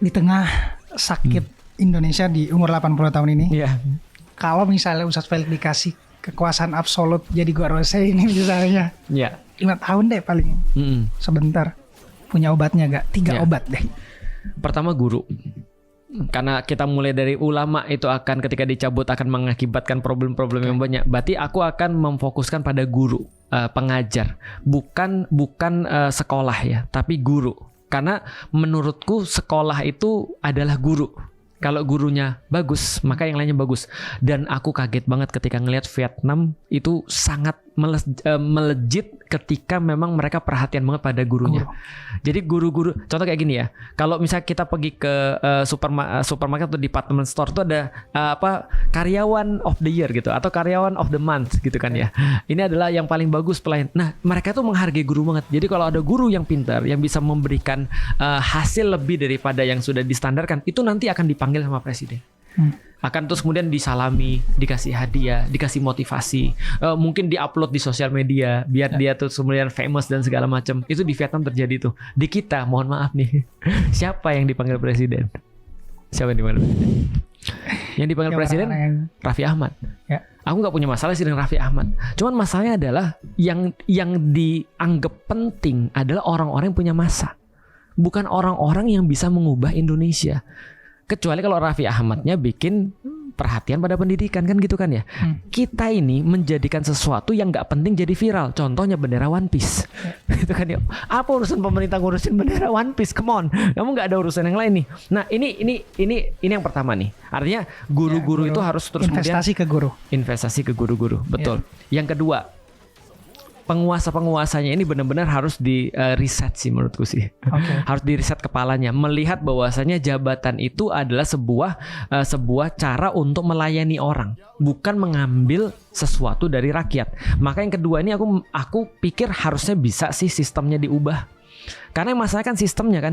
di tengah sakit Indonesia di umur 80 tahun ini, Iya. kalau misalnya Ustadz Felix dikasih kekuasaan absolut jadi gua rose ini misalnya Iya. 5 tahun deh paling, sebentar, punya obatnya gak? 3 Ya. obat deh. Pertama guru. Karena kita mulai dari ulama itu akan ketika dicabut akan mengakibatkan problem-problem yang banyak. Berarti aku akan memfokuskan pada guru, pengajar, bukan sekolah ya, tapi guru. Karena menurutku sekolah itu adalah guru. Kalau gurunya bagus, maka yang lainnya bagus. Dan aku kaget banget ketika ngelihat Vietnam itu sangat melejit ketika memang mereka perhatian banget pada gurunya. Jadi guru-guru, contoh kayak gini ya. Kalau misalnya kita pergi ke supermarket atau department store itu ada karyawan of the year gitu atau karyawan of the month gitu kan ya. Ini adalah yang paling bagus pelayan. Nah, mereka tuh menghargai guru banget. Jadi kalau ada guru yang pintar yang bisa memberikan hasil lebih daripada yang sudah distandarkan, itu nanti akan dipanggil sama presiden. Akan terus kemudian disalami, dikasih hadiah, dikasih motivasi, mungkin diupload di sosial media biar dia tuh kemudian famous dan segala macam. Itu di Vietnam terjadi tuh. Di kita, mohon maaf nih, siapa yang dipanggil presiden? Siapa yang dipanggil presiden? Yang dipanggil presiden Raffi Ahmad. Ya. Aku nggak punya masalah sih dengan Raffi Ahmad. Cuman masalahnya adalah yang dianggap penting adalah orang-orang yang punya masa, bukan orang-orang yang bisa mengubah Indonesia. Kecuali kalau Raffi Ahmadnya bikin perhatian pada pendidikan kan gitu kan ya. Kita ini menjadikan sesuatu yang nggak penting jadi viral. Contohnya bendera One Piece. Gitu kan ya. Apa urusan pemerintah ngurusin bendera One Piece? Come on. Kamu nggak ada urusan yang lain nih. Nah, ini yang pertama nih. Artinya guru-guru itu harus terus investasi ke guru. Investasi ke guru-guru. Betul. Yang kedua, penguasa-penguasanya ini benar-benar harus di riset sih menurutku sih. Harus di riset kepalanya, melihat bahwasanya jabatan itu adalah sebuah cara untuk melayani orang, bukan mengambil sesuatu dari rakyat. Maka yang kedua ini aku pikir harusnya bisa sih sistemnya diubah. Karena masalahnya kan sistemnya kan